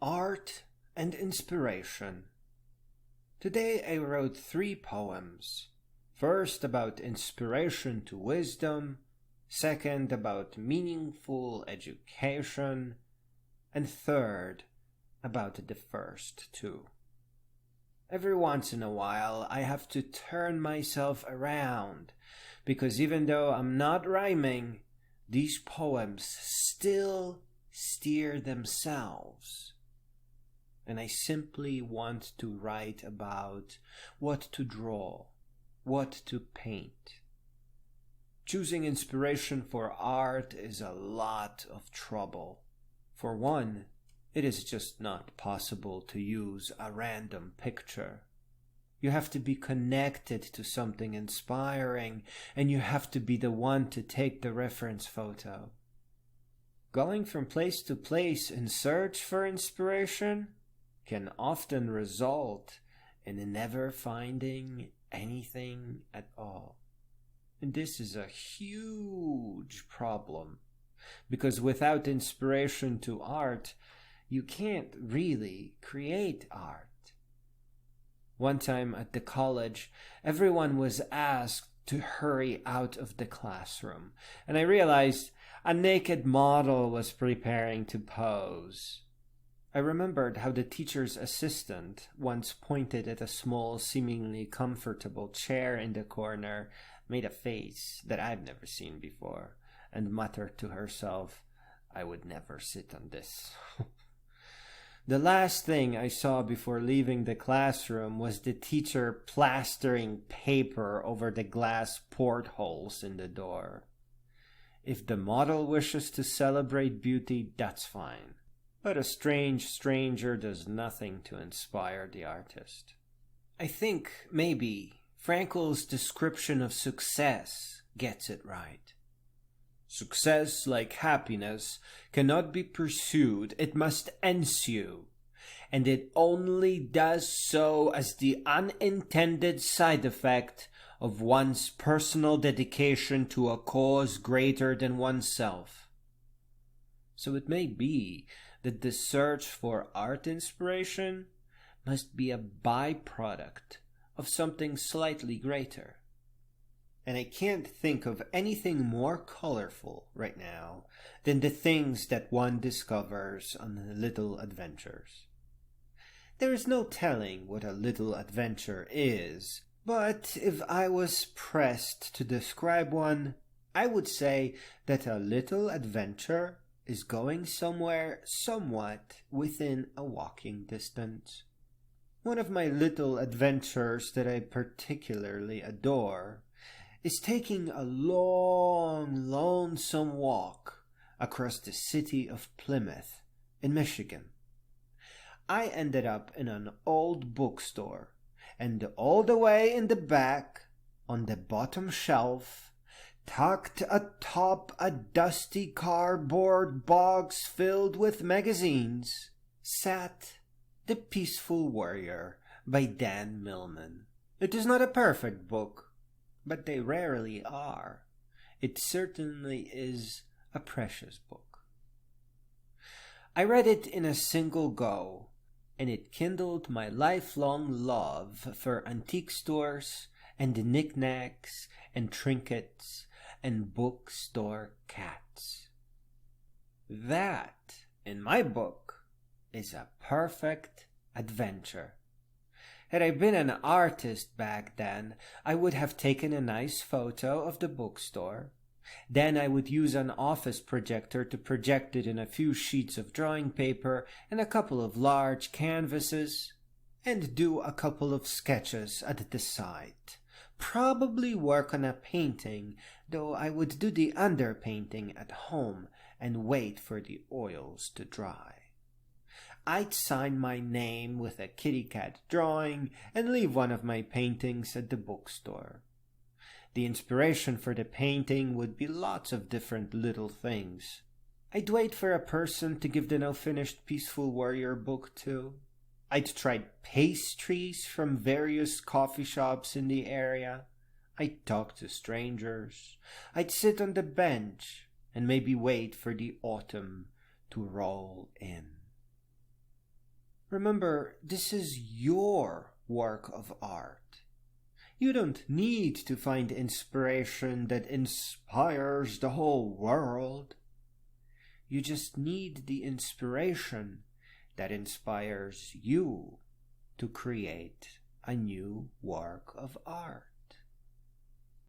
Art and Inspiration. Today I wrote 3 poems. First about inspiration to wisdom, second about meaningful education, and third about the first 2. Every once in a while I have to turn myself around, because even though I'm not rhyming, these poems still steer themselves. And I simply want to write about what to draw, what to paint. Choosing inspiration for art is a lot of trouble. For one, it is just not possible to use a random picture. You have to be connected to something inspiring, and you have to be the one to take the reference photo. Going from place to place in search for inspiration can often result in never finding anything at all. And this is a huge problem, because without inspiration to art, you can't really create art. One time at the college, everyone was asked to hurry out of the classroom, and I realized a naked model was preparing to pose. I remembered how the teacher's assistant once pointed at a small, seemingly comfortable chair in the corner, made a face that I've never seen before, and muttered to herself, "I would never sit on this." The last thing I saw before leaving the classroom was the teacher plastering paper over the glass portholes in the door. If the model wishes to celebrate beauty, that's fine. But a strange stranger does nothing to inspire the artist. I think maybe Frankl's description of success gets it right. Success, like happiness, cannot be pursued, it must ensue, and it only does so as the unintended side effect of one's personal dedication to a cause greater than oneself. So it may be that the search for art inspiration must be a byproduct of something slightly greater. And I can't think of anything more colorful right now than the things that one discovers on Little Adventures. There is no telling what a little adventure is, but if I was pressed to describe one, I would say that a little adventure is going somewhere somewhat within a walking distance. One of my little adventures that I particularly adore is taking a long, lonesome walk across the city of Plymouth in Michigan. I ended up in an old bookstore, and all the way in the back, on the bottom shelf, tucked atop a dusty cardboard box filled with magazines, sat The Peaceful Warrior by Dan Millman. It is not a perfect book, but they rarely are. It certainly is a precious book. I read it in a single go, and it kindled my lifelong love for antique stores and knickknacks and trinkets and bookstore cats. That, in my book, is a perfect adventure. Had I been an artist back then, I would have taken a nice photo of the bookstore. Then I would use an office projector to project it in a few sheets of drawing paper and a couple of large canvases, and do a couple of sketches at the side. Probably work on a painting, though I would do the underpainting at home and wait for the oils to dry. I'd sign my name with a kitty cat drawing and leave one of my paintings at the bookstore. The inspiration for the painting would be lots of different little things. I'd wait for a person to give the now-finished Peaceful Warrior book to. I'd try pastries from various coffee shops in the area. I'd talk to strangers. I'd sit on the bench and maybe wait for the autumn to roll in. Remember, this is your work of art. You don't need to find inspiration that inspires the whole world. You just need the inspiration that inspires you to create a new work of art.